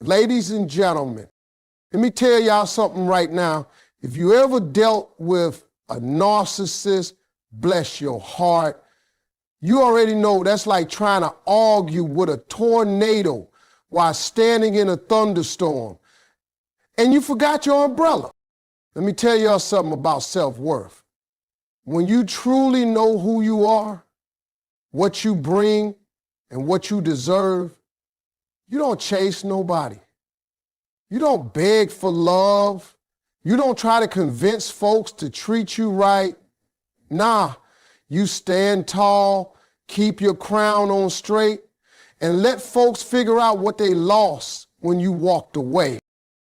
Ladies and gentlemen, let me tell y'all something right now. If you ever dealt with a narcissist, bless your heart, you already know that's like trying to argue with a tornado while standing in a thunderstorm. And you forgot your umbrella. Let me tell y'all something about self-worth. When you truly know who you are, what you bring, and what you deserve, you don't chase nobody. You don't beg for love. You don't try to convince folks to treat you right. Nah, you stand tall, keep your crown on straight, and let folks figure out what they lost when you walked away.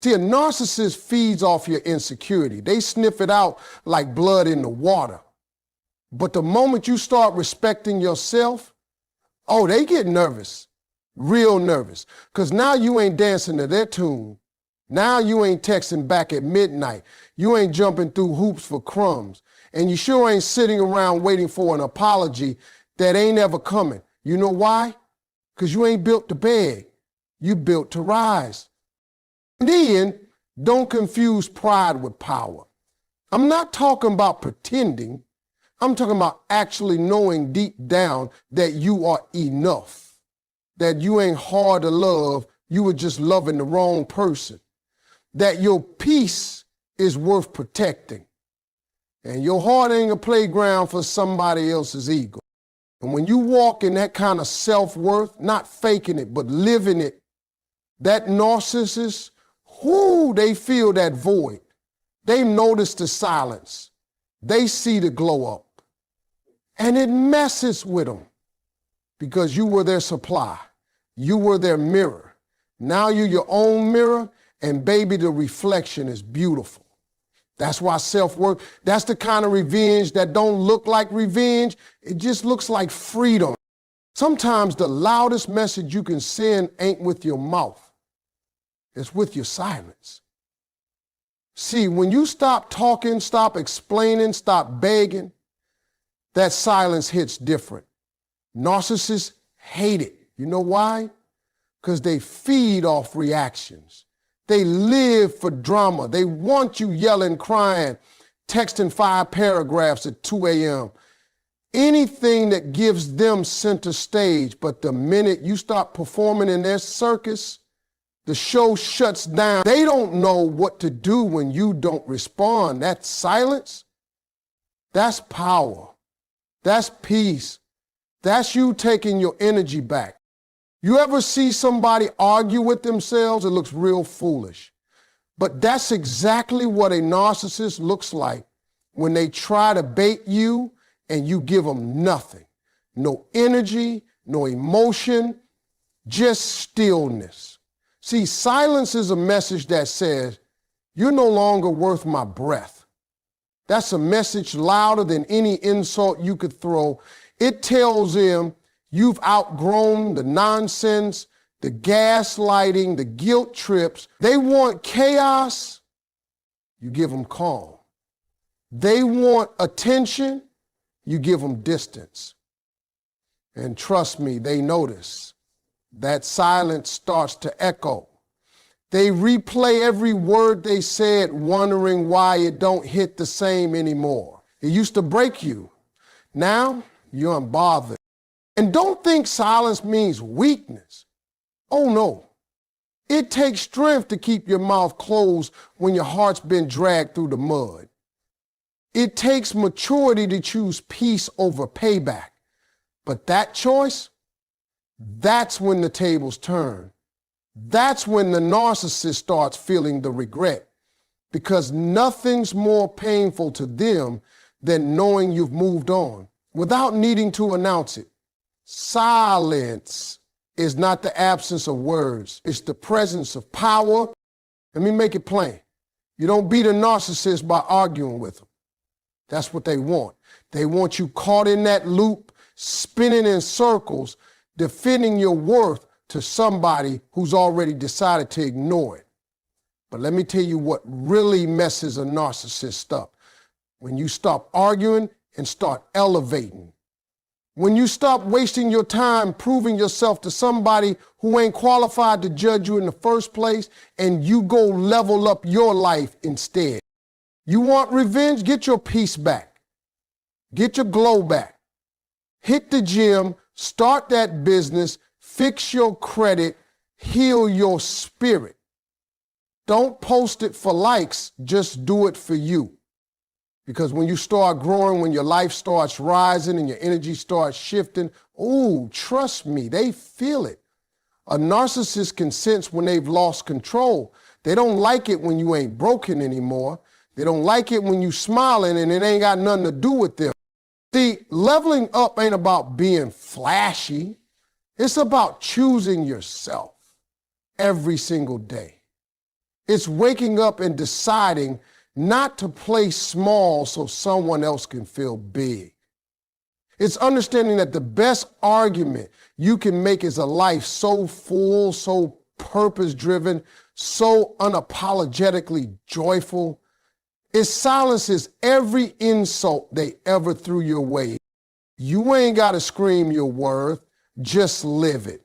See, a narcissist feeds off your insecurity. They sniff it out like blood in the water. But the moment you start respecting yourself, oh, they get nervous, real nervous, because now you ain't dancing to their tune. Now you ain't texting back at midnight. You ain't jumping through hoops for crumbs. And you sure ain't sitting around waiting for an apology that ain't ever coming. You know why? Because you ain't built to beg. You built to rise. And then, don't confuse pride with power. I'm not talking about pretending. I'm talking about actually knowing deep down that you are enough, that you ain't hard to love, you were just loving the wrong person, that your peace is worth protecting, and your heart ain't a playground for somebody else's ego. And when you walk in that kind of self-worth, not faking it, but living it, that narcissist, they feel that void. They notice the silence. They see the glow up. And it messes with them because you were their supply. You were their mirror. Now you're your own mirror, and baby, the reflection is beautiful. That's why self-worth, that's the kind of revenge that don't look like revenge. It just looks like freedom. Sometimes the loudest message you can send ain't with your mouth. It's with your silence. See, when you stop talking, stop explaining, stop begging, that silence hits different. Narcissists hate it. You know why? Because they feed off reactions. They live for drama. They want you yelling, crying, texting 5 paragraphs at 2 a.m. Anything that gives them center stage. But the minute you start performing in their circus, the show shuts down. They don't know what to do when you don't respond. That silence, that's power. That's peace. That's you taking your energy back. You ever see somebody argue with themselves? It looks real foolish. But that's exactly what a narcissist looks like when they try to bait you and you give them nothing. No energy, no emotion, just stillness. See, silence is a message that says, you're no longer worth my breath. That's a message louder than any insult you could throw. It tells them you've outgrown the nonsense, the gaslighting, the guilt trips. They want chaos, you give them calm. They want attention, you give them distance. And trust me, they notice. That silence starts to echo. They replay every word they said, wondering why it don't hit the same anymore. It used to break you. Now, you're unbothered. And don't think silence means weakness. Oh no. It takes strength to keep your mouth closed when your heart's been dragged through the mud. It takes maturity to choose peace over payback. But that choice, that's when the tables turn. That's when the narcissist starts feeling the regret, because nothing's more painful to them than knowing you've moved on without needing to announce it. Silence is not the absence of words. It's the presence of power. Let me make it plain. You don't beat a narcissist by arguing with them. That's what they want. They want you caught in that loop, spinning in circles, defending your worth to somebody who's already decided to ignore it. But let me tell you what really messes a narcissist up. When you stop arguing and start elevating. When you stop wasting your time proving yourself to somebody who ain't qualified to judge you in the first place, and you go level up your life instead. You want revenge? Get your peace back. Get your glow back. Hit the gym, start that business, fix your credit, heal your spirit. Don't post it for likes, just do it for you. Because when you start growing, when your life starts rising and your energy starts shifting, trust me, they feel it. A narcissist can sense when they've lost control. They don't like it when you ain't broken anymore. They don't like it when you smiling and it ain't got nothing to do with them. See, leveling up ain't about being flashy. It's about choosing yourself every single day. It's waking up and deciding not to play small so someone else can feel big. It's understanding that the best argument you can make is a life so full, so purpose-driven, so unapologetically joyful. It silences every insult they ever threw your way. You ain't got to scream your worth, just live it.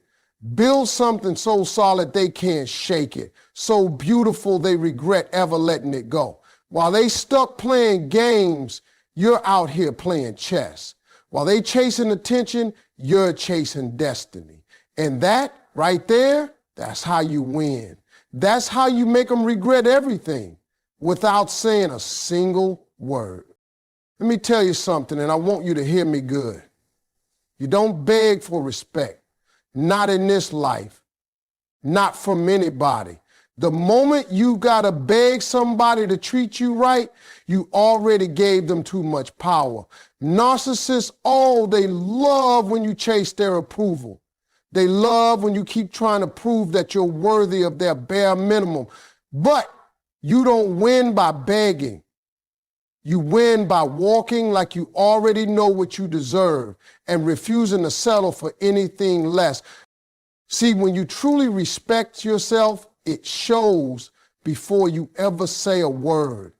Build something so solid they can't shake it, so beautiful they regret ever letting it go. While they stuck playing games, you're out here playing chess. While they chasing attention, you're chasing destiny. And that right there, that's how you win. That's how you make them regret everything without saying a single word. Let me tell you something, and I want you to hear me good. You don't beg for respect, not in this life, not from anybody. The moment you gotta beg somebody to treat you right, you already gave them too much power. Narcissists, they love when you chase their approval. They love when you keep trying to prove that you're worthy of their bare minimum. But you don't win by begging. You win by walking like you already know what you deserve and refusing to settle for anything less. See, when you truly respect yourself, it shows before you ever say a word.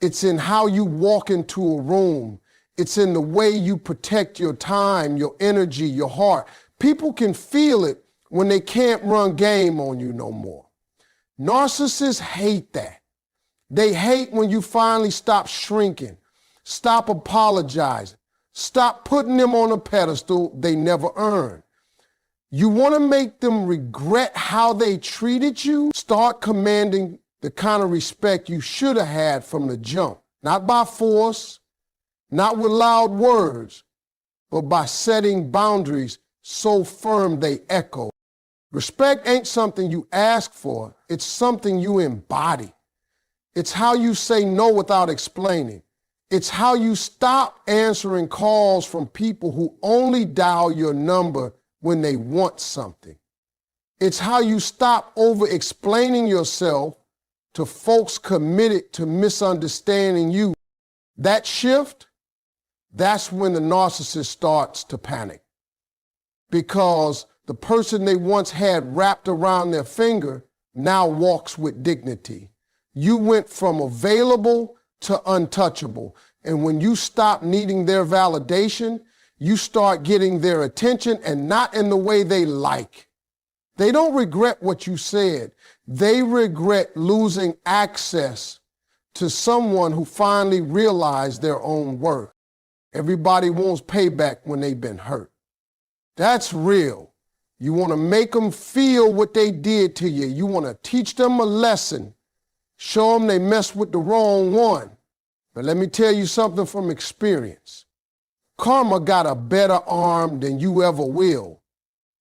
It's in how you walk into a room. It's in the way you protect your time, your energy, your heart. People can feel it when they can't run game on you no more. Narcissists hate that. They hate when you finally stop shrinking, stop apologizing, stop putting them on a pedestal they never earned. You want to make them regret how they treated you? Start commanding the kind of respect you should have had from the jump. Not by force, not with loud words, but by setting boundaries so firm they echo. Respect ain't something you ask for, it's something you embody. It's how you say no without explaining. It's how you stop answering calls from people who only dial your number when they want something. It's how you stop over-explaining yourself to folks committed to misunderstanding you. That shift, that's when the narcissist starts to panic. Because the person they once had wrapped around their finger now walks with dignity. You went from available to untouchable. And when you stop needing their validation, you start getting their attention, and not in the way they like. They don't regret what you said. They regret losing access to someone who finally realized their own worth. Everybody wants payback when they've been hurt. That's real. You want to make them feel what they did to you. You want to teach them a lesson. Show them they messed with the wrong one. But let me tell you something from experience. Karma got a better arm than you ever will.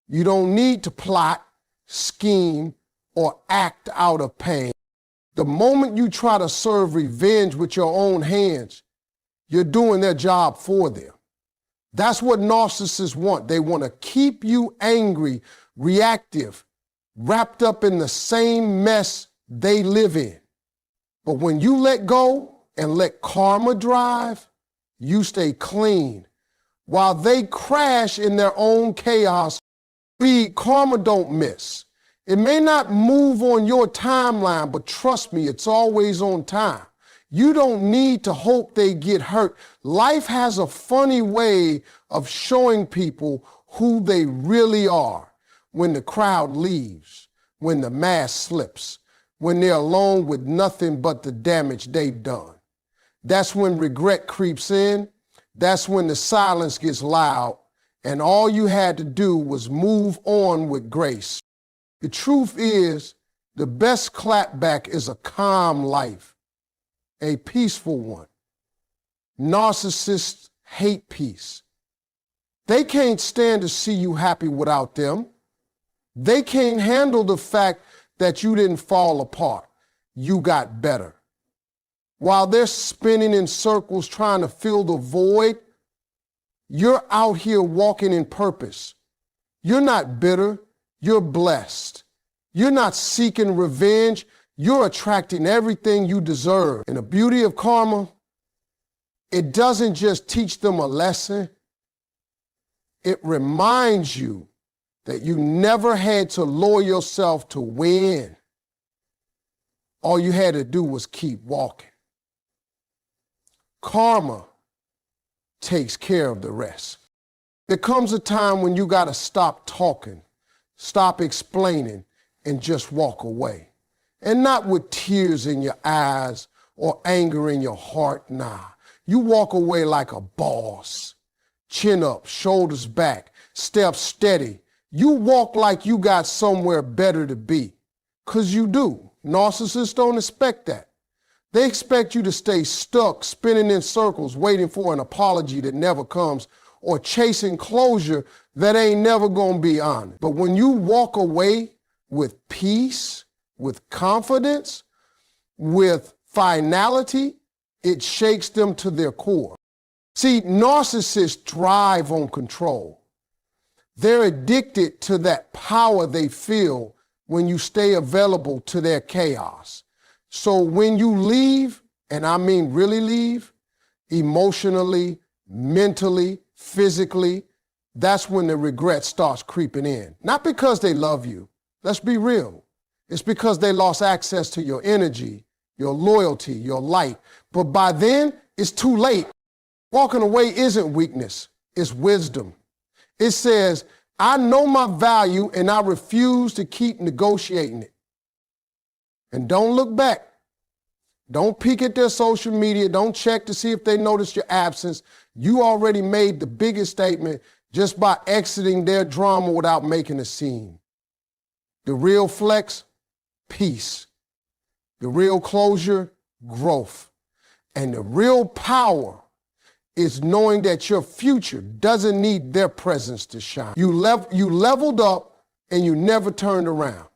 You don't need to plot, scheme, or act out of pain. The moment you try to serve revenge with your own hands, you're doing their job for them. That's what narcissists want. They want to keep you angry, reactive, wrapped up in the same mess they live in. But when you let go and let karma drive, you stay clean. While they crash in their own chaos, karma don't miss. It may not move on your timeline, but trust me, it's always on time. You don't need to hope they get hurt. Life has a funny way of showing people who they really are when the crowd leaves, when the mask slips, when they're alone with nothing but the damage they've done. That's when regret creeps in. That's when the silence gets loud, and all you had to do was move on with grace. The truth is, the best clapback is a calm life, a peaceful one. Narcissists hate peace. They can't stand to see you happy without them. They can't handle the fact that you didn't fall apart. You got better. While they're spinning in circles trying to fill the void, you're out here walking in purpose. You're not bitter. You're blessed. You're not seeking revenge. You're attracting everything you deserve. And the beauty of karma, it doesn't just teach them a lesson. It reminds you that you never had to lower yourself to win. All you had to do was keep walking. Karma takes care of the rest. There comes a time when you got to stop talking, stop explaining, and just walk away. And not with tears in your eyes or anger in your heart, nah. You walk away like a boss. Chin up, shoulders back, step steady. You walk like you got somewhere better to be, 'cause you do. Narcissists don't expect that. They expect you to stay stuck, spinning in circles, waiting for an apology that never comes, or chasing closure that ain't never gonna be honest. But when you walk away with peace, with confidence, with finality, it shakes them to their core. See, narcissists thrive on control. They're addicted to that power they feel when you stay available to their chaos. So when you leave, and I mean really leave, emotionally, mentally, physically, that's when the regret starts creeping in. Not because they love you. Let's be real. It's because they lost access to your energy, your loyalty, your light. But by then, it's too late. Walking away isn't weakness, it's wisdom. It says, I know my value and I refuse to keep negotiating it. And don't look back. Don't peek at their social media. Don't check to see if they noticed your absence. You already made the biggest statement just by exiting their drama without making a scene. The real flex, peace. The real closure, growth. And the real power is knowing that your future doesn't need their presence to shine. You leveled up and you never turned around.